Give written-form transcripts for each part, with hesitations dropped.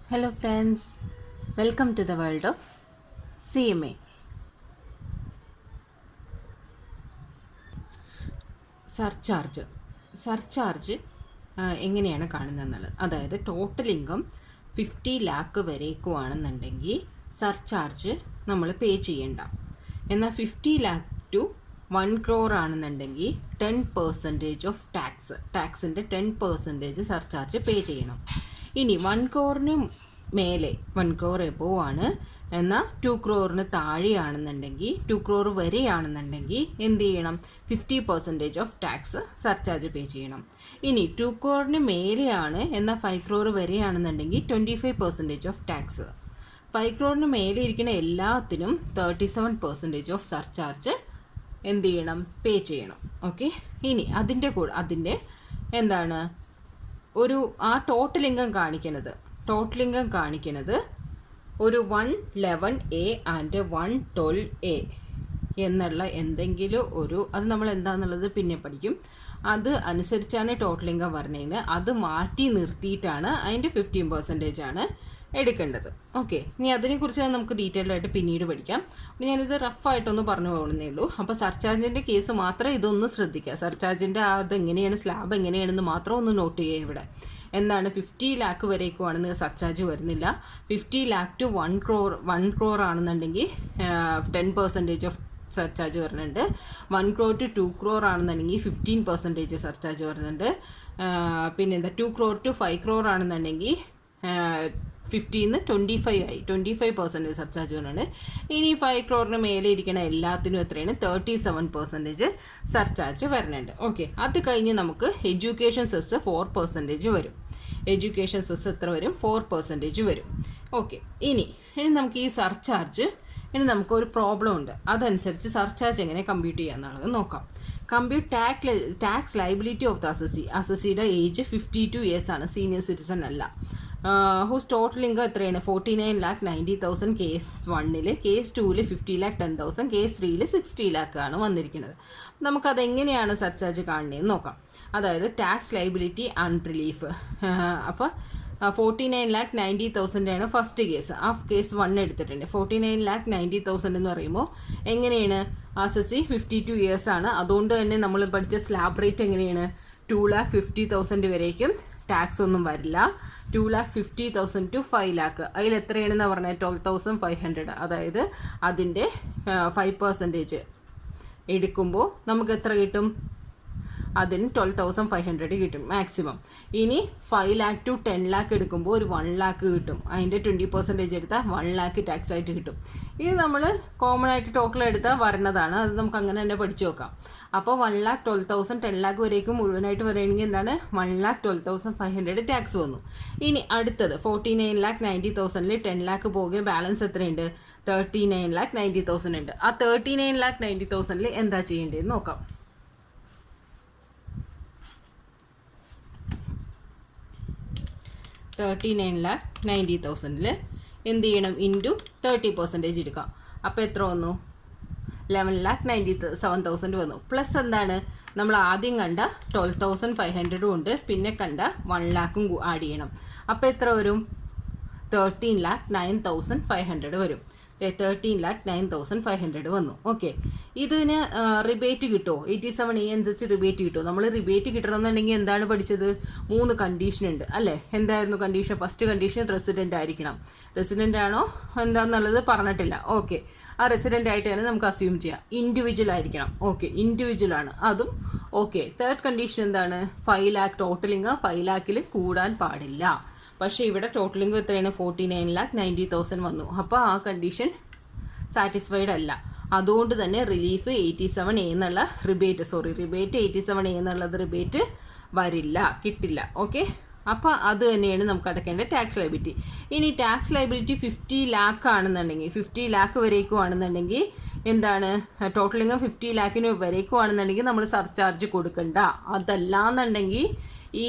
Hello friends, welcome to the world of CMA. Surcharge എങ്ങനെയാണ് കാണുന്നതെന്നുള്ളത്, അതായത് total income 50 lakh വരേക്കുവാണെന്നുണ്ടെങ്കിൽ surcharge നമ്മൾ പേ ചെയ്യണ്ട. എന്നാൽ 50 ലാക്ക് ടു 1 crore ആണെന്നുണ്ടെങ്കിൽ 10% ഓഫ് ടാക്സിൻ്റെ 10% സർചാർജ് പേ ചെയ്യണം. ഇനി 1 crore മേലെ 1 crore എബോവ് ആണ്, എന്നാൽ 2 crore താഴെയാണെന്നുണ്ടെങ്കിൽ 2 crore വരെയാണെന്നുണ്ടെങ്കിൽ എന്ത് ചെയ്യണം? 50% ഓഫ് ടാക്സ് സർചാർജ് പേ ചെയ്യണം. ഇനി 2 crore മേലെയാണ് എന്നാൽ 5 crore വരെയാണെന്നുണ്ടെങ്കിൽ 25% ഓഫ് ടാക്സ്. 5 crore മേലെ ഇരിക്കുന്ന എല്ലാത്തിനും 37% ഓഫ് സർചാർജ് എന്ത് ചെയ്യണം? പേ ചെയ്യണം. ഓക്കെ, ഇനി അതിൻ്റെ എന്താണ് ഒരു ആ ടോട്ടൽ ഇൻകം കാണിക്കുന്നത് ഒരു 111A ആൻഡ് 112A എന്നുള്ള എന്തെങ്കിലും അത് നമ്മൾ എന്താണെന്നുള്ളത് പിന്നെ പഠിക്കും. അത് അനുസരിച്ചാണ് ടോട്ടൽ ഇൻകം പറഞ്ഞത്. അത് മാറ്റി നിർത്തിയിട്ടാണ് അതിൻ്റെ 15% ആണ് എടുക്കേണ്ടത്. ഓക്കെ, ഇനി അതിനെക്കുറിച്ച് നമുക്ക് ഡീറ്റെയിൽഡ് ആയിട്ട് പിന്നീട് പഠിക്കാം. അപ്പോൾ ഞാനിത് റഫായിട്ടൊന്ന് പറഞ്ഞു പോകുന്നേ ഉള്ളൂ. അപ്പോൾ സർചാർജിൻ്റെ കേസ് മാത്രം ഇതൊന്ന് ശ്രദ്ധിക്കുക. സർചാർജിൻ്റെ അതെങ്ങനെയാണ്, സ്ലാബ് എങ്ങനെയാണെന്ന് മാത്രം ഒന്ന് നോട്ട് ചെയ്യുക. ഇവിടെ എന്താണ് 50 ലാക്ക് വരേക്കുവാണെന്ന് സർചാർജ് വരുന്നില്ല. 50 ലാക്ക് ടു 1 crore ആണെന്നുണ്ടെങ്കിൽ 10% ഓഫ് സർചാർജ് വരുന്നുണ്ട്. 1 crore ടു 2 crore ആണെന്നുണ്ടെങ്കിൽ 15% സർചാർജ് വരുന്നുണ്ട്. പിന്നെന്താ 2 crore ടു 5 crore ആണെന്നുണ്ടെങ്കിൽ 15 25 ആയി, 25% സർചാർജ് വരുന്നുണ്ട്. ഇനി 5 crore മേലെ ഇരിക്കുന്ന എല്ലാത്തിനും എത്രയാണ്? 37% സർചാർജ് വരുന്നുണ്ട്. ഓക്കെ, അത് കഴിഞ്ഞ് നമുക്ക് എഡ്യൂക്കേഷൻ സെസ് 4% വരും. എഡ്യൂക്കേഷൻ സെസ് എത്ര വരും? 4% വരും. ഓക്കെ, ഇനി നമുക്ക് ഈ സർചാർജ് നമുക്കൊരു പ്രോബ്ലം ഉണ്ട്. അതനുസരിച്ച് സർചാർജ് എങ്ങനെ കമ്പ്യൂട്ട് ചെയ്യാമെന്നുള്ളത് നോക്കാം. Compute tax liability of the അസസിയുടെ ഏജ് 52 years ആണ്, സീനിയർ സിറ്റിസൺ അല്ല. ഹൂസ് ടോട്ടൽ ഇൻകം എത്രയാണ്? 49,90,000 കേസ് 1-ൽ, കേസ് 2-ൽ 50,10,000, കേസ് 3-ൽ 60 lakh ആണ് വന്നിരിക്കുന്നത്. നമുക്കതെങ്ങനെയാണ് സർചാർജ് കാണുന്നതെന്ന് നോക്കാം. അതായത് ടാക്സ് ലയബിലിറ്റി ആൻഡ് റിലീഫ്. അപ്പോൾ 49,90,000 ആണ് ഫസ്റ്റ് കേസ്. ആ കേസ് 1 എടുത്തിട്ടുണ്ട്. 49,90,000 എന്ന് പറയുമ്പോൾ എങ്ങനെയാണ്? അസസി 52 years ആണ്. അതുകൊണ്ട് തന്നെ നമ്മൾ പഠിച്ച സ്ലാബ് റേറ്റ് എങ്ങനെയാണ്? 2,50,000 വരേക്കും ടാക്സ് ഒന്നും വരില്ല. 2,50,000 ടു 5 lakh, അതിൽ എത്രയാണെന്ന് പറഞ്ഞാൽ 12,500. അതായത് അതിൻ്റെ 5% എടുക്കുമ്പോൾ നമുക്ക് എത്ര കിട്ടും? അതിന് 12,500 കിട്ടും മാക്സിമം. ഇനി 5 lakh ടു 10 lakh എടുക്കുമ്പോൾ ഒരു 1 lakh കിട്ടും. അതിൻ്റെ 20% എടുത്താൽ 1 lakh ടാക്സ് ആയിട്ട് കിട്ടും. ഇത് നമ്മൾ കോമൺ ആയിട്ട് ടോട്ടൽ എടുത്താൽ വരുന്നതാണ്. അത് നമുക്ക് അങ്ങനെ തന്നെ പഠിച്ചു നോക്കാം. അപ്പോൾ 1 lakh 12,000, 10 lakh വരേക്കും മുഴുവനായിട്ട് പറയുകയാണെങ്കിൽ എന്താണ്? 1 lakh 12,500 ടാക്സ് വന്നു. ഇനി അടുത്തത് 49,90,000-ൽ 10 lakh പോകുകയും ബാലൻസ് എത്രയുണ്ട്? 39,90,000 ഉണ്ട്. ആ 39,90,000-ൽ എന്താ ചെയ്യേണ്ടതെന്ന് നോക്കാം. 39,90,000-ൽ എന്ത് ചെയ്യണം? ഇൻറ്റു 30% എടുക്കാം. അപ്പോൾ എത്ര വന്നു? 11,97,000 വന്നു. പ്ലസ് എന്താണ്? നമ്മൾ ആദ്യം കണ്ട 12,500 ഉണ്ട്, പിന്നെ കണ്ട 1 lakh ആഡ് ചെയ്യണം. അപ്പോൾ എത്ര വരും? 13,09,500 വരും. 13,09,500 വന്നു. ഓക്കെ, ഇതിന് റിബേറ്റ് കിട്ടുമോ? 87A അനുസരിച്ച് റിബേറ്റ് കിട്ടുമോ? നമ്മൾ റിബേറ്റ് കിട്ടണമെന്നുണ്ടെങ്കിൽ എന്താണ് പഠിച്ചത്? 3 കണ്ടീഷൻ ഉണ്ട് അല്ലേ? എന്തായിരുന്നു കണ്ടീഷൻ? ഫസ്റ്റ് കണ്ടീഷൻ റെസിഡൻ്റ് ആയിരിക്കണം. റെസിഡൻ്റ് ആണോ എന്താണെന്നുള്ളത് പറഞ്ഞിട്ടില്ല. ഓക്കെ, ആ റെസിഡൻ്റ് ആയിട്ട് തന്നെ നമുക്ക് അസ്യൂം ചെയ്യാം. ഇൻഡിവിജ്വൽ ആയിരിക്കണം. ഓക്കെ, ഇൻഡിവിജ്വൽ ആണ്, അതും ഓക്കെ. തേർഡ് കണ്ടീഷൻ എന്താണ്? 5 lakh ടോട്ടൽ ഇൻകം 5 lakhൽ കൂടാൻ പാടില്ല. പക്ഷേ ഇവിടെ ടോട്ടൽ ഇൻകം എത്രയാണ്? 49,90,000 വന്നു. അപ്പോൾ ആ കണ്ടീഷൻ സാറ്റിസ്ഫൈഡ് അല്ല. അതുകൊണ്ട് തന്നെ റിലീഫ് 87A എന്നുള്ള റിബേറ്റ് 87A എന്നുള്ളത് റിബേറ്റ് വരില്ല, കിട്ടില്ല. ഓക്കെ, അപ്പോൾ അത് തന്നെയാണ് നമുക്ക് അടയ്ക്കേണ്ട ടാക്സ് ലയബിലിറ്റി. ഇനി ടാക്സ് ലയബിലിറ്റി 50 lakh ആണെന്നുണ്ടെങ്കിൽ, 50 lakh വരേക്കും ആണെന്നുണ്ടെങ്കിൽ എന്താണ്? ടോട്ടൽ ഇൻകം 50 lakh വരേക്കും ആണെന്നുണ്ടെങ്കിൽ നമ്മൾ സർചാർജ് കൊടുക്കണ്ട. അതല്ലാന്നുണ്ടെങ്കിൽ ഈ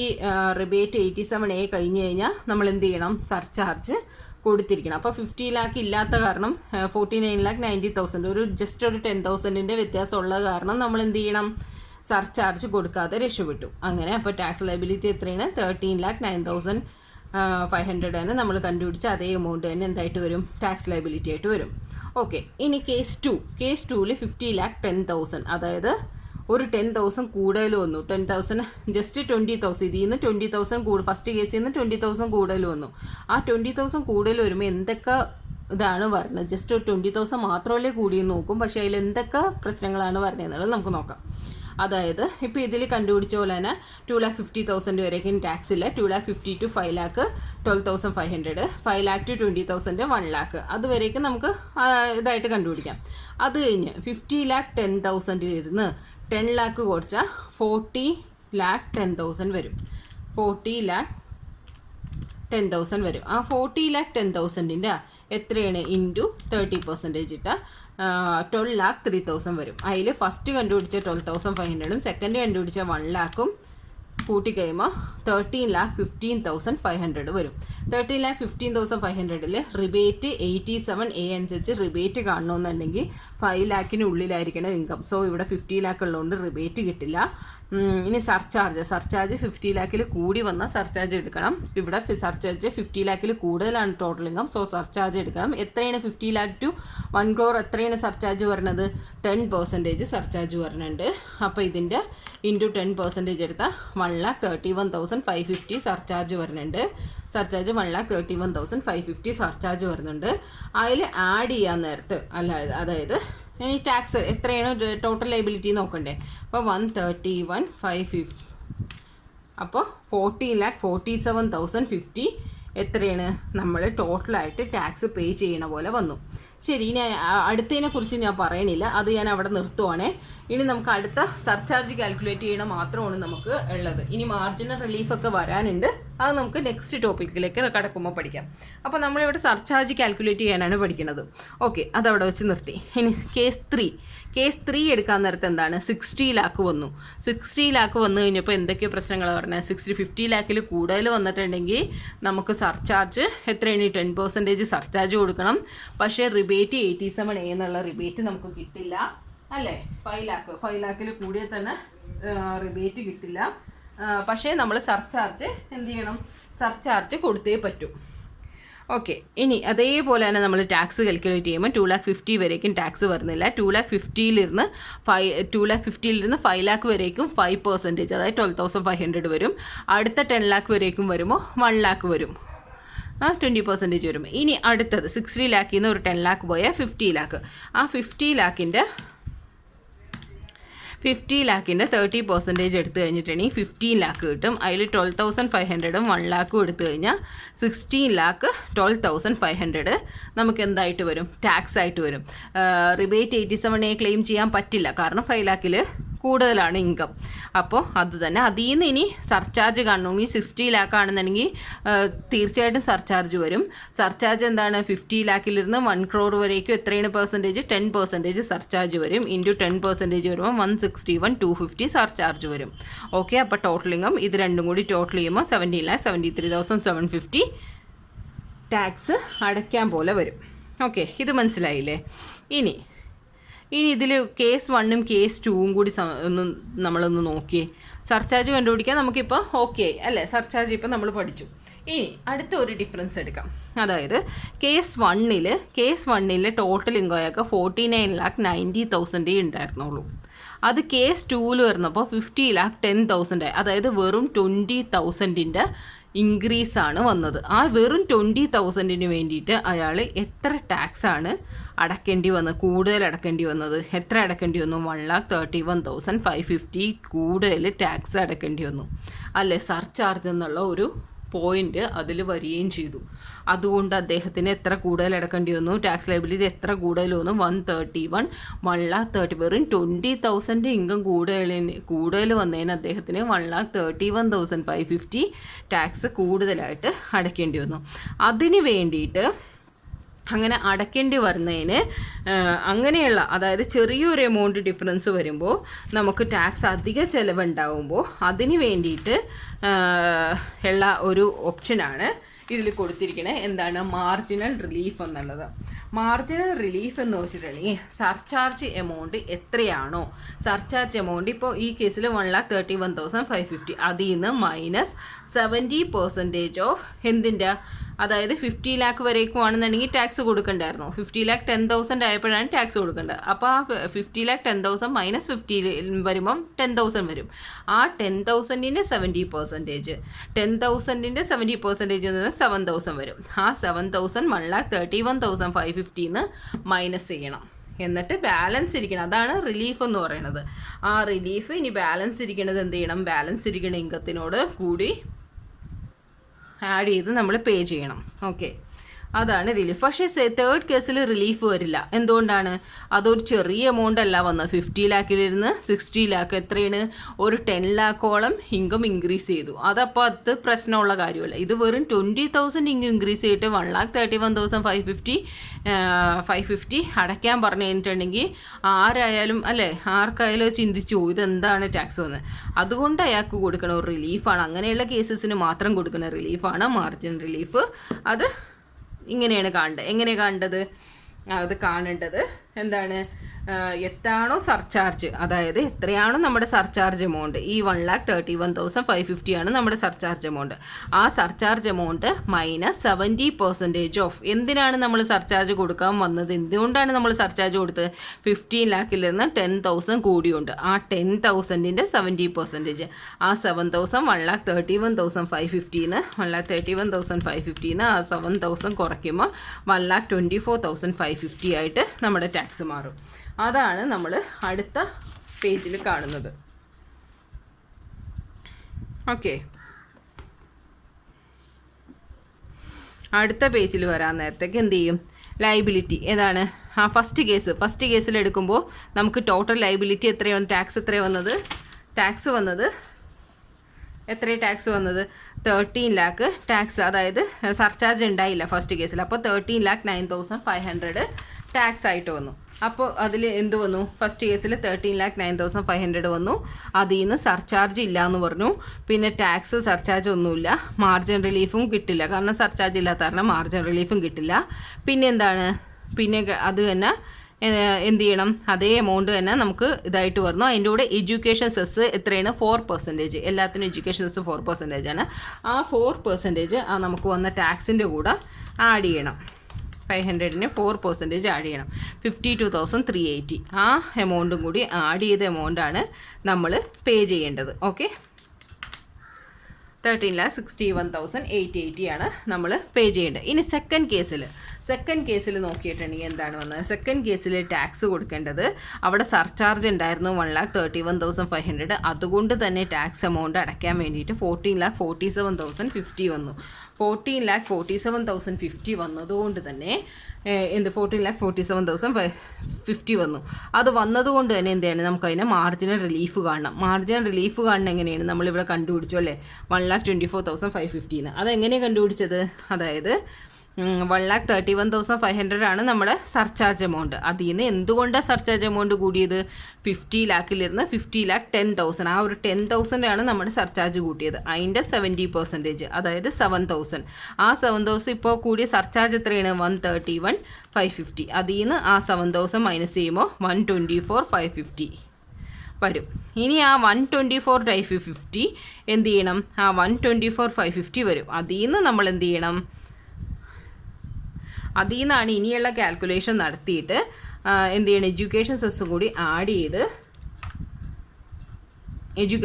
റിബേറ്റ് 87A കഴിഞ്ഞ് കഴിഞ്ഞാൽ നമ്മൾ എന്ത് ചെയ്യണം? സർചാർജ് കൊടുത്തിരിക്കണം. അപ്പോൾ 50 lakh ഇല്ലാത്ത കാരണം 49,90,000 ഒരു ജസ്റ്റ് ഒരു 10,000-ൻ്റെ വ്യത്യാസമുള്ള കാരണം നമ്മൾ എന്ത് ചെയ്യണം? സർചാർജ് കൊടുക്കാതെ രക്ഷപ്പെട്ടു. അങ്ങനെ അപ്പോൾ ടാക്സ് ലയബിലിറ്റി എത്രയാണ്? 13,09,000 500 തന്നെ നമ്മൾ കണ്ടുപിടിച്ച അതേ എമൗണ്ട് തന്നെ എന്തായിട്ട് വരും, ടാക്സ് ലയബിലിറ്റി ആയിട്ട് വരും. ഓക്കെ, ഇനി കേസ് 2ൽ 50 lakh 10,000, അതായത് ഒരു 10,000 കൂടുതൽ വന്നു. 10,000 ജസ്റ്റ് 20,000, ഇതിൽ നിന്ന് 20,000 ഫസ്റ്റ് കേസിൽ നിന്ന് 20,000 കൂടുതൽ വന്നു. ആ 20,000 കൂടുതൽ വരുമ്പോൾ എന്തൊക്കെ ഇതാണ് വരുന്നത്, ജസ്റ്റ് ഒരു 20,000 മാത്രമല്ലേ കൂടിയെന്ന് നോക്കും, പക്ഷേ അതിൽ എന്തൊക്കെ പ്രശ്നങ്ങളാണ് വരുന്നതെന്നുള്ളത് നമുക്ക് നോക്കാം. അതായത് ഇപ്പോൾ ഇതിൽ കണ്ടുപിടിച്ച പോലെ തന്നെ 2,50,000 വരേക്കും ടാക്സ് ഇല്ല. 2,50,000 to 5 lakh 12,500, 5 lakh to 20,000 1 lakh, അതുവരേക്കും നമുക്ക് ഇതായിട്ട് കണ്ടുപിടിക്കാം. അത് കഴിഞ്ഞ് 50 lakh 10,000 ഇരുന്ന് 10 lakh കുറച്ചാൽ 40 lakh 10,000 വരും. 40 lakh 10,000 വരും. ആ 40 lakh 10,000ൻ്റെ എത്രയാണ് ഇൻറ്റു 30% ഇട്ടാൽ 12 lakh 3,000 വരും. അതിൽ ഫസ്റ്റ് കണ്ടുപിടിച്ച 12,500 സെക്കൻഡ് കണ്ടുപിടിച്ച 1 lakh കൂട്ടി കഴിയുമ്പോൾ 13 lakh 15,500 വരും. 13 lakh 15,500 റിബേറ്റ് 87A അനുസരിച്ച് റിബേറ്റ് കാണണമെന്നുണ്ടെങ്കിൽ 5 lakhനുള്ളിലായിരിക്കണം ഇൻകം. സോ ഇവിടെ 50 lakh ഉള്ളതുകൊണ്ട് റിബേറ്റ് കിട്ടില്ല. ഇനി സർചാർജ് 50 lakh കൂടി വന്നാൽ സർചാർജ് എടുക്കണം. ഇവിടെ സർചാർജ് 50 lakh കൂടുതലാണ് ടോട്ടൽ ഇൻകം, സോ സർചാർജ് എടുക്കണം. എത്രയാണ് 50 lakh to 1 crore എത്രയാണ് സർചാർജ് വരുന്നത്, 10% സർചാർജ് വരുന്നുണ്ട്. അപ്പോൾ ഇതിൻ്റെ ഇൻറ്റു 10% എടുത്താൽ 1,31,550 സർചാർജ് വരുന്നുണ്ട്. സർചാർജ് 1,31,550 സർചാർജ് വരുന്നുണ്ട്. അതിൽ ആഡ് ചെയ്യാൻ നേരത്ത് അതായത് ഇനി ടാക്സ് എത്രയാണ് ടോട്ടൽ ലയബിലിറ്റി നോക്കണ്ടേ. അപ്പോൾ 131,550, അപ്പോൾ 14,47,050 എത്രയാണ് നമ്മൾ ടോട്ടലായിട്ട് ടാക്സ് പേ ചെയ്യണ പോലെ വന്നു. ശരി, ഇനി അടുത്തതിനെ കുറിച്ച് ഞാൻ പറയണില്ല, അത് ഞാൻ അവിടെ നിർത്തുവാണേ. ഇനി നമുക്ക് അടുത്ത സർചാർജ് കാൽക്കുലേറ്റ് ചെയ്യണം മാത്രമാണ് നമുക്ക് ഉള്ളത്. ഇനി മാർജിനൽ റിലീഫൊക്കെ വരാനുണ്ട്, അത് നമുക്ക് നെക്സ്റ്റ് ടോപ്പിക്കിലേക്ക് കടക്കുമ്പോൾ പഠിക്കാം. അപ്പോൾ നമ്മളിവിടെ സർചാർജ് കാൽക്കുലേറ്റ് ചെയ്യാനാണ് പഠിക്കുന്നത്. ഓക്കെ, അതവിടെ വെച്ച് നിർത്തി. ഇനി കേസ് 3 എടുക്കാൻ നേരത്തെ എന്താണ്, 60 lakh വന്നു. 60 lakh വന്നു കഴിഞ്ഞപ്പോൾ എന്തൊക്കെ പ്രശ്നങ്ങളാണ് പറഞ്ഞത്, 50 lakh കൂടുതൽ വന്നിട്ടുണ്ടെങ്കിൽ നമുക്ക് സർചാർജ് എത്രയാണ്, 10% സർചാർജ് കൊടുക്കണം. പക്ഷേ റിബേറ്റ് 87A എന്നുള്ള റിബേറ്റ് നമുക്ക് കിട്ടില്ല അല്ലേ. 5 lakh കൂടിയാൽ തന്നെ റിബേറ്റ് കിട്ടില്ല. പക്ഷേ നമ്മൾ സർചാർജ് എന്ത് ചെയ്യണം, സർചാർജ് കൊടുത്തേ പറ്റൂ. ഓക്കെ, ഇനി അതേപോലെ തന്നെ നമ്മൾ ടാക്സ് കാൽക്കുലേറ്റ് ചെയ്യുമ്പോൾ 2,50,000 വരേക്കും ടാക്സ് വരുന്നില്ല. 2,50,000 5 lakh വരേക്കും 5%, അതായത് 12,500 വരും. അടുത്ത 10 lakh വരേക്കും വരുമ്പോൾ 1 lakh വരും, 20% വരും. ഇനി അടുത്തത് 60 lakhൽ നിന്ന് ഒരു 10 lakh പോയാൽ 50 lakh. ആ 50 lakhൻ്റെ 30% എടുത്തു കഴിഞ്ഞിട്ടുണ്ടെങ്കിൽ 15 lakh കിട്ടും. അതിൽ 12,500 1 lakh എടുത്തു കഴിഞ്ഞാൽ 16 lakh 12,500 നമുക്ക് എന്തായിട്ട് വരും, ടാക്സ് ആയിട്ട് വരും. റിബേറ്റ് 87A ക്ലെയിം ചെയ്യാൻ പറ്റില്ല, കാരണം 5 lakh കൂടുതലാണ് ഇൻകം. അപ്പോൾ അത് തന്നെ അതിൽ നിന്ന് ഇനി സർചാർജ് കാണണമെങ്കിൽ 60 lakh ആണെന്നുണ്ടെങ്കിൽ തീർച്ചയായിട്ടും സർചാർജ് വരും. സർചാർജ് എന്താണ്, 50 lakhൽ നിന്ന് 1 crore വരേക്കും എത്രയാണ് പെർസെൻറ്റേജ്, 10% സർചാർജ് വരും. ഇൻറ്റു 10% വരുമ്പോൾ 161,250 സർചാർജ് വരും. ഓക്കെ, അപ്പോൾ ടോട്ടൽ ഇൻകം ഇത് രണ്ടും കൂടി ടോട്ടൽ ചെയ്യുമ്പോൾ 17,73,750 ടാക്സ് അടയ്ക്കാൻ പോലെ വരും. ഓക്കെ, ഇത് മനസ്സിലായില്ലേ. ഇനി ഇതിൽ കേസ് 1ഉം കേസ് 2ഉം കൂടി നമ്മളൊന്ന് നോക്കിയേ. സർചാർജ് കണ്ടുപിടിക്കാൻ നമുക്കിപ്പോൾ ഓക്കെ അല്ലേ, സർചാർജ് ഇപ്പോൾ നമ്മൾ പഠിച്ചു. ഇനി അടുത്ത ഒരു ഡിഫറൻസ് എടുക്കാം. അതായത് കേസ് 1ൽ ടോട്ടൽ ഇൻകോയൊക്കെ 49,90,000 ഉണ്ടായിരുന്നുള്ളൂ. അത് കേസ് 2ൽ വരുന്നപ്പോൾ 50,10,000, അതായത് വെറും 20,000 ഇൻക്രീസാണ് വന്നത്. ആ വെറും 20,000 വേണ്ടിയിട്ട് അയാൾ എത്ര ടാക്സാണ് അടയ്ക്കേണ്ടി വന്നത്, കൂടുതൽ അടയ്ക്കേണ്ടി വന്നത്, എത്ര അടയ്ക്കേണ്ടി വന്നു, 1,31,550 കൂടുതൽ ടാക്സ് അടയ്ക്കേണ്ടി വന്നു അല്ലേ. സർചാർജ് എന്നുള്ള ഒരു പോയിന്റ് അതിൽ വരികയും ചെയ്തു. അതുകൊണ്ട് അദ്ദേഹത്തിന് എത്ര കൂടുതൽ അടക്കേണ്ടി വന്നു, ടാക്സ് ലയബിലിറ്റി എത്ര കൂടുതൽ വന്നു, 131, 1,30,000. വെറും 20,000 ഇൻകം കൂടുതൽ വന്നതിന് അദ്ദേഹത്തിന് 1,31,550 ടാക്സ് കൂടുതലായിട്ട് അടയ്ക്കേണ്ടി വന്നു. അതിന് വേണ്ടിയിട്ട് അങ്ങനെ അടയ്ക്കേണ്ടി വരുന്നതിന് അങ്ങനെയുള്ള, അതായത് ചെറിയൊരു എമൗണ്ട് ഡിഫറൻസ് വരുമ്പോൾ നമുക്ക് ടാക്സ് അധിക ചിലവുണ്ടാവുമ്പോൾ അതിന് വേണ്ടിയിട്ട് ഉള്ള ഒരു ഓപ്ഷനാണ് ഇതിൽ കൊടുത്തിരിക്കുന്നത്. എന്താണ്, മാർജിനൽ റിലീഫ് എന്നുള്ളത്. മാർജിനൽ റിലീഫ് എന്ന് വെച്ചിട്ടുണ്ടെങ്കിൽ സർചാർജ് എമൗണ്ട് എത്രയാണോ, സർചാർജ് എമൗണ്ട് ഇപ്പോൾ ഈ കേസിൽ 1,31,550 അതിൽ നിന്ന് മൈനസ് 70% ഓഫ് എന്തിൻ്റെ, അതായത് 50 ലാക്ക് വരേക്കും ആണെന്നുണ്ടെങ്കിൽ ടാക്സ് കൊടുക്കണ്ടായിരുന്നു. 50 ലാക്ക് 10,000 ആയപ്പോഴാണ് ടാക്സ് കൊടുക്കേണ്ടത്. അപ്പോൾ ആ 50 ലാക്ക് 10,000 മൈനസ് 50 വരുമ്പം 10,000 വരും. ആ 10,000ൻ്റെ 70%, 10,000ൻ്റെ 70% എന്ന് പറഞ്ഞാൽ 7,000 വരും. ആ 7,000 1,31,550 മൈനസ് ചെയ്യണം. എന്നിട്ട് ബാലൻസ് ഇരിക്കണം. അതാണ് റിലീഫ് എന്ന് പറയുന്നത്. ആ റിലീഫ് ഇനി ബാലൻസ് ഇരിക്കുന്നത് എന്ത് ചെയ്യണം, ബാലൻസ് ഇരിക്കുന്ന ഇൻകത്തിനോട് കൂടി ആഡ് ചെയ്ത് നമ്മൾ പേ ചെയ്യണം. ഓക്കെ, അതാണ് റിലീഫ്. പക്ഷേ തേർഡ് കേസിൽ റിലീഫ് വരില്ല. എന്തുകൊണ്ടാണ്? അതൊരു ചെറിയ എമൗണ്ട് അല്ല വന്നത്. 50 ലാക്കിലിരുന്ന് 60 ലാക്ക്, എത്രയാണ്, ഒരു 10 ലാക്കോളം ഇൻകം ഇൻക്രീസ് ചെയ്തു. അതപ്പോൾ അത് പ്രശ്നമുള്ള കാര്യമല്ല. ഇത് വെറും 20,000 ഇൻക്രീസ് ചെയ്തിട്ട് 1,31,550 അടയ്ക്കാൻ പറഞ്ഞു കഴിഞ്ഞിട്ടുണ്ടെങ്കിൽ ആരായാലും അല്ലേ, ആർക്കായാലും ചിന്തിച്ചു ഇതെന്താണ് ടാക്സ് വന്നത്. അതുകൊണ്ട് അയാൾക്ക് കൊടുക്കണ ഒരു റിലീഫാണ്. അങ്ങനെയുള്ള കേസസിന് മാത്രം കൊടുക്കുന്ന റിലീഫാണ് മാർജിൻ റിലീഫ്. അത് ഇങ്ങനെയാണ് കാണേണ്ടത്. എങ്ങനെയാണ് കാണേണ്ടത്? അത് കാണേണ്ടത് എന്താണ്, എത്താണോ സർചാർജ്, അതായത് എത്രയാണോ നമ്മുടെ സർചാർജ് എമൗണ്ട്, ഈ 1,31,550 ആണ് നമ്മുടെ സർചാർജ് എമൗണ്ട്. ആ സർചാർജ് എമൗണ്ട് മൈനസ് 70% ഓഫ്. എന്തിനാണ് നമ്മൾ സർചാർജ് കൊടുക്കാൻ വന്നത്, എന്തുകൊണ്ടാണ് നമ്മൾ സർചാർജ് കൊടുത്തത്? 15 ലാക്കിൽ നിന്ന് 10,000 കൂടിയുണ്ട്. ആ 10,000ൻ്റെ 70%, ആ 7,000 1,31,550 1,31,550 ആ 7,000 കുറയ്ക്കുമ്പോൾ 1,24,550 ആയിട്ട് നമ്മുടെ ടാക്സ് മാറും. അതാണ് നമ്മൾ അടുത്ത പേജിൽ കാണുന്നത്. ഓക്കെ, അടുത്ത പേജിൽ വരാൻ നേരത്തേക്ക് എന്ത് ചെയ്യും, ലയബിലിറ്റി ഏതാണ്? ഫസ്റ്റ് കേസിൽ എടുക്കുമ്പോൾ നമുക്ക് ടോട്ടൽ ലയബിലിറ്റി എത്രയാണ്, ടാക്സ് എത്രയാണ് വന്നത്? ടാക്സ് വന്നത് 13 ലാക്ക് ടാക്സ്, അതായത് സർചാർജ് ഉണ്ടായില്ല ഫസ്റ്റ് കേസിൽ. അപ്പോൾ 13,09,500 ടാക്സ് ആയിട്ട് വന്നു. അപ്പോൾ അതിൽ എന്ത് വന്നു? ഫസ്റ്റ് കേസിൽ 13,09,500 വന്നു. അതിൽ നിന്ന് സർചാർജ് ഇല്ല എന്ന് പറഞ്ഞു. പിന്നെ ടാക്സ് സർചാർജ് ഒന്നുമില്ല. മാർജിൻ റിലീഫും കിട്ടില്ല, കാരണം സർചാർജ് ഇല്ലാത്ത കാരണം മാർജിൻ റിലീഫും കിട്ടില്ല. പിന്നെ എന്താണ്, പിന്നെ അത് തന്നെ എന്ത് ചെയ്യണം, അതേ എമൗണ്ട് തന്നെ നമുക്ക് ഇതായിട്ട് വരണം. അതിൻ്റെ കൂടെ എഡ്യൂക്കേഷൻ സെസ് എത്രയാണ്? 4%. എല്ലാത്തിനും എഡ്യൂക്കേഷൻ സെസ് 4% ആണ്. ആ 4% നമുക്ക് വന്ന ടാക്സിൻ്റെ കൂടെ ആഡ് ചെയ്യണം. 500ന് 4% ആഡ് ചെയ്യണം. 52,380 ആ എമൗണ്ടും കൂടി ആഡ് ചെയ്ത എമൗണ്ടാണ് നമ്മൾ പേ ചെയ്യേണ്ടത്. ഓക്കെ, 13,61,880 ആണ് നമ്മൾ പേ ചെയ്യേണ്ടത്. ഇനി സെക്കൻഡ് കേസിൽ നോക്കിയിട്ടുണ്ടെങ്കിൽ എന്താണ് വന്നത്? സെക്കൻഡ് കേസിൽ ടാക്സ് കൊടുക്കേണ്ടത്, അവിടെ സർചാർജ് ഉണ്ടായിരുന്നു 1,31,500. അതുകൊണ്ട് തന്നെ ടാക്സ് എമൗണ്ട് അടയ്ക്കാൻ വേണ്ടിയിട്ട് 14,47,050 വന്നു. 14,47,050 വന്നതുകൊണ്ട് തന്നെ 14,47,050 വന്നു. അത് വന്നതുകൊണ്ട് തന്നെ എന്താണ്, നമുക്കതിനെ മാർജിനൽ റിലീഫ് കാണണം. മാർജിനൽ റിലീഫ് കാണണം എങ്ങനെയാണ്, നമ്മളിവിടെ കണ്ടുപിടിച്ചു അല്ലേ, 1,24,550. അതെങ്ങനെയാണ് കണ്ടുപിടിച്ചത്? അതായത് 1,31,500 ആണ് നമ്മുടെ സർചാർജ് എമൗണ്ട്. അതിൽ നിന്ന് എന്തുകൊണ്ടാണ് സർചാർജ് എമൗണ്ട് കൂടിയത്? 50 ലാക്കിലിരുന്ന് 50,10,000 ആ ഒരു 10,000 നമ്മുടെ സർചാർജ് കൂട്ടിയത്. അതിൻ്റെ 70%, അതായത് 7,000. ആ 7,000 ഇപ്പോൾ കൂടിയ സർചാർജ് എത്രയാണ്? 131,550. അതിൽ നിന്ന് ആ 7,000 മൈനസ് ചെയ്യുമ്പോൾ 124,550 വരും. ഇനി ആ 124,550 എന്ത് ചെയ്യണം? ആ 124,550 വരും. അതിൽ നിന്ന് നമ്മൾ എന്ത് ചെയ്യണം? അതിൽ നിന്നാണ് ഇനിയുള്ള കാൽക്കുലേഷൻ നടത്തിയിട്ട് എന്ത് ചെയ്യണം, എഡ്യൂക്കേഷൻ സെസ്സും കൂടി ആഡ് ചെയ്ത്, അതിൻ്റെ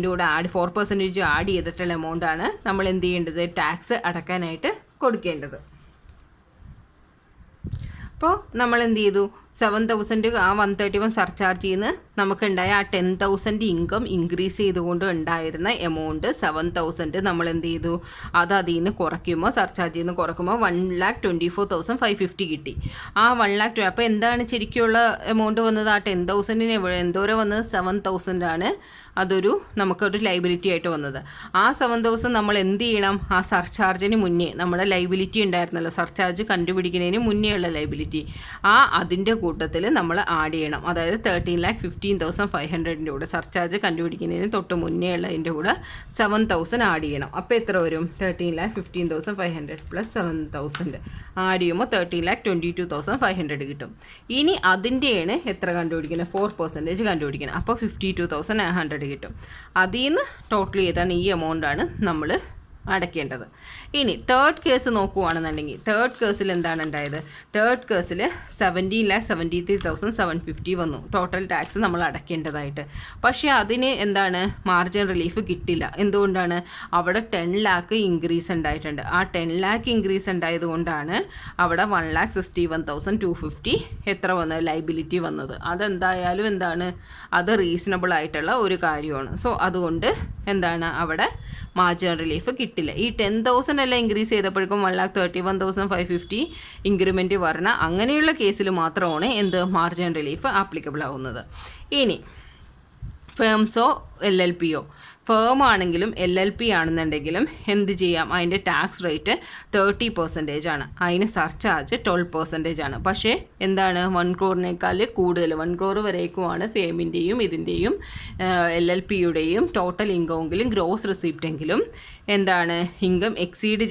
കൂടെ 4% ആഡ് ചെയ്തിട്ടുള്ള എമൗണ്ടാണ് നമ്മൾ എന്ത് ചെയ്യേണ്ടത്, ടാക്സ് അടക്കാനായിട്ട് കൊടുക്കേണ്ടത്. അപ്പോൾ നമ്മൾ എന്ത് ചെയ്തു, 7,000 ആ 131 സർചാർജിൽ നിന്ന് നമുക്കുണ്ടായ ആ 10,000 ഇൻകം ഇൻക്രീസ് ചെയ്തുകൊണ്ട് ഉണ്ടായിരുന്ന എമൗണ്ട് 7,000 നമ്മൾ എന്ത് ചെയ്തു, അത് അതിൽ നിന്ന് കുറയ്ക്കുമ്പോൾ, സർചാർജിൽ നിന്ന് കുറയ്ക്കുമ്പോൾ 1,24,550 കിട്ടി. ആ 1,00,000 അപ്പോൾ എന്താണ് ശരിക്കുള്ള എമൗണ്ട് വന്നത്? ആ 10,000-ന് എന്തോരം വന്നത്? 7,000 ആണ് അതൊരു നമുക്കൊരു ലൈബിലിറ്റി ആയിട്ട് വന്നത്. ആ 7,000 നമ്മൾ എന്ത് ചെയ്യണം? ആ സർചാർജിന് മുന്നേ നമ്മുടെ ലൈബിലിറ്റി ഉണ്ടായിരുന്നല്ലോ, സർചാർജ് കണ്ടുപിടിക്കുന്നതിന് മുന്നേ ഉള്ള ലൈബിലിറ്റി, അതിൻ്റെ കൂട്ടത്തിൽ നമ്മൾ ആഡ് ചെയ്യണം. അതായത് 13,15,500 കൂടെ സർചാർജ് കണ്ടുപിടിക്കുന്നതിന് തൊട്ട് മുന്നേ ഉള്ളതിൻ്റെ കൂടെ 7,000 ആഡ് ചെയ്യണം. അപ്പോൾ എത്ര വരും? 13,15,500 പ്ലസ് 7,000 ആഡ് ചെയ്യുമ്പോൾ 13,22,500 കിട്ടും. ഇനി അതിൻ്റെയാണ് എത്ര കണ്ടുപിടിക്കുന്നത്? 4% കണ്ടുപിടിക്കണം. അപ്പോൾ 52,100 കിട്ടും. അതിൽ നിന്ന് ടോട്ടൽ ചെയ്താണ് ഈ എമൗണ്ടാണ് നമ്മൾ അടയ്ക്കേണ്ടത്. ഇനി തേർഡ് കേസ് നോക്കുകയാണെന്നുണ്ടെങ്കിൽ തേർഡ് കേസിൽ എന്താണ് ഉണ്ടായത്? തേർഡ് കേസിൽ 17,73,750 വന്നു ടോട്ടൽ ടാക്സ് നമ്മൾ അടയ്ക്കേണ്ടതായിട്ട്. പക്ഷേ അതിന് എന്താണ് മാർജിൻ റിലീഫ് കിട്ടില്ല. എന്തുകൊണ്ടാണ്? അവിടെ 10 lakh ഇൻക്രീസ് ഉണ്ടായിട്ടുണ്ട്. ആ 10 lakh ഇൻക്രീസ് ഉണ്ടായത് കൊണ്ടാണ് അവിടെ 1,61,250 എത്ര വന്നത്? ലൈബിലിറ്റി വന്നത്. അതെന്തായാലും എന്താണ് അത് റീസണബിൾ ആയിട്ടുള്ള ഒരു കാര്യമാണ്. സോ അതുകൊണ്ട് എന്താണ് അവിടെ മാർജിൻ റിലീഫ് കിട്ടില്ല. ഈ 10,000 എല്ലാം ഇൻക്രീസ് ചെയ്തപ്പോഴേക്കും 1,31,550 ഇൻക്രിമെൻറ്റ് വരണ അങ്ങനെയുള്ള കേസിൽ മാത്രമാണ് എന്ത് മാർജിൻ റിലീഫ് ആപ്ലിക്കബിൾ ആവുന്നത്. ഇനി ഫേംസോ LLPയോ ഫേം ആണെങ്കിലും LLP ആണെന്നുണ്ടെങ്കിലും എന്ത് ചെയ്യാം? അതിൻ്റെ ടാക്സ് റേറ്റ് 30% ആണ്. അതിന് സർചാർജ് 12% ആണ്. പക്ഷേ എന്താണ് 1 crore കൂടുതൽ 1 crore വരേക്കുമാണ് ഫേമിൻ്റെയും ഇതിൻ്റെയും LLPയുടെയും ടോട്ടൽ ഇൻകമെങ്കിലും ഗ്രോസ് റിസീപ്റ്റെങ്കിലും എന്താണ് ഇൻകം എക്സീഡ്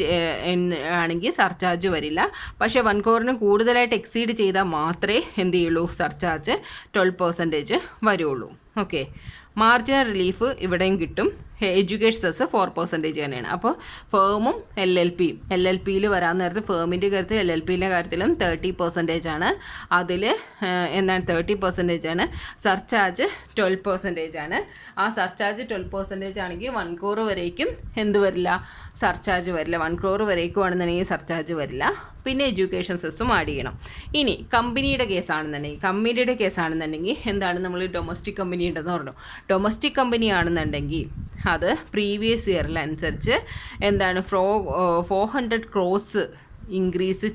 ആണെങ്കിൽ സർചാർജ് വരില്ല. പക്ഷേ 1 crore കൂടുതലായിട്ട് എക്സീഡ് ചെയ്താൽ മാത്രമേ എന്ത് ചെയ്യുള്ളൂ? സർചാർജ് 12% വരുള്ളൂ. ഓക്കെ, മാർജിനൽ റിലീഫ് ഇവിടെയും കിട്ടും. എഡ്യൂക്കേഷൻ സെസ് 4% തന്നെയാണ്. അപ്പോൾ ഫേമും LLPയിൽ വരാൻ നേരത്ത് ഫേമിൻ്റെ കാര്യത്തിൽ LLPയുടെ കാര്യത്തിലും 30% ആണ്. അതിൽ എന്താണ് 30% ആണ്. സർചാർജ് 12% ആണ്. ആ സർചാർജ് 12% ആണെങ്കിൽ 1 crore വരേക്കും എന്ത് വരില്ല? സർചാർജ് വരില്ല. 1 crore വരേക്കും ആണെന്നുണ്ടെങ്കിൽ സർചാർജ് വരില്ല. പിന്നെ എഡ്യൂക്കേഷൻ സെസ്സും ആഡ് ചെയ്യണം. ഇനി കമ്പനിയുടെ കേസാണെന്നുണ്ടെങ്കിൽ എന്താണ് നമ്മൾ ഡൊമസ്റ്റിക് കമ്പനി ഉണ്ടെന്ന് പറഞ്ഞു. ഡൊമസ്റ്റിക് കമ്പനി ആണെന്നുണ്ടെങ്കിൽ അത് പ്രീവിയസ് ഇയറിലനുസരിച്ച് എന്താണ് 400 crores ഇൻക്രീസ്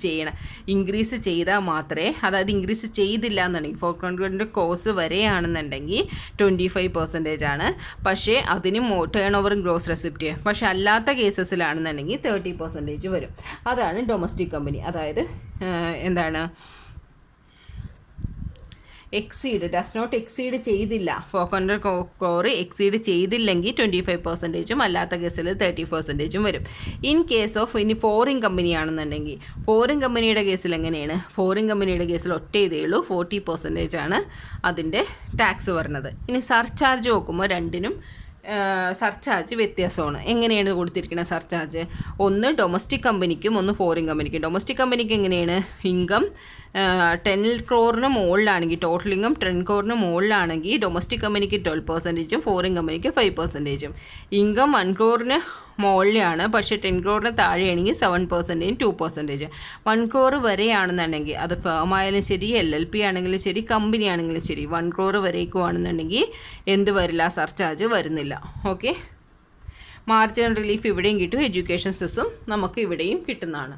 ചെയ്താൽ മാത്രമേ, അതായത് ഇൻക്രീസ് ചെയ്തില്ല എന്നുണ്ടെങ്കിൽ 400 crores വരെയാണെന്നുണ്ടെങ്കിൽ 25% ആണ്. പക്ഷേ അതിന് ടേൺ ഓവർ ഗ്രോസ് റെസിപ്റ്റ്. പക്ഷേ അല്ലാത്ത കേസസിലാണെന്നുണ്ടെങ്കിൽ 30% വരും. അതാണ് ഡൊമസ്റ്റിക് കമ്പനി. അതായത് എന്താണ് ഡസ് നോട്ട് എക്സീഡ് ചെയ്തില്ല. 400 crore എക്സീഡ് ചെയ്തില്ലെങ്കിൽ 25%, അല്ലാത്ത കേസിൽ 30% വരും. ഇൻ കേസ് ഓഫ് ഇനി ഫോറിൻ കമ്പനി ആണെന്നുണ്ടെങ്കിൽ ഫോറിൻ കമ്പനിയുടെ കേസിൽ എങ്ങനെയാണ്? ഫോറിൻ കമ്പനിയുടെ കേസിൽ ഒറ്റ ഇതേ ഉള്ളൂ, 40% ആണ് അതിൻ്റെ ടാക്സ് വരുന്നത്. ഇനി സർചാർജ് നോക്കുമ്പോൾ രണ്ടിനും സർചാർജ് വ്യത്യാസമാണ്. എങ്ങനെയാണ് കൊടുത്തിരിക്കുന്നത് സർചാർജ്? ഒന്ന് ഡൊമസ്റ്റിക് കമ്പനിക്കും ഒന്ന് ഫോറിൻ കമ്പനിക്കും. ഡൊമസ്റ്റിക് കമ്പനിക്ക് എങ്ങനെയാണ്? ഇൻകം 10 crore മുകളിലാണെങ്കിൽ, ടോട്ടൽ ഇൻകം 10 crore മുകളിലാണെങ്കിൽ ഡൊമസ്റ്റിക് കമ്പനിക്ക് 12%, ഫോറിൻ കമ്പനിക്ക് 5%. ഇൻകം 1 crore മുകളിലാണ്, പക്ഷേ 10 crore താഴെയാണെങ്കിൽ 7%, 2%. 1 crore വരെയാണെന്നുണ്ടെങ്കിൽ അത് ഫേം ആയാലും ശരി, LLP ആണെങ്കിലും ശരി, കമ്പനി ആണെങ്കിലും ശരി, 1 crore വരേക്കും ആണെന്നുണ്ടെങ്കിൽ എന്ത് വരില്ല? സർചാർജ് വരുന്നില്ല. ഓക്കെ, മാർജിനൽ റിലീഫ് ഇവിടെയും കിട്ടും, എഡ്യൂക്കേഷൻ സെസ്സും നമുക്ക് ഇവിടെയും കിട്ടുന്നതാണ്.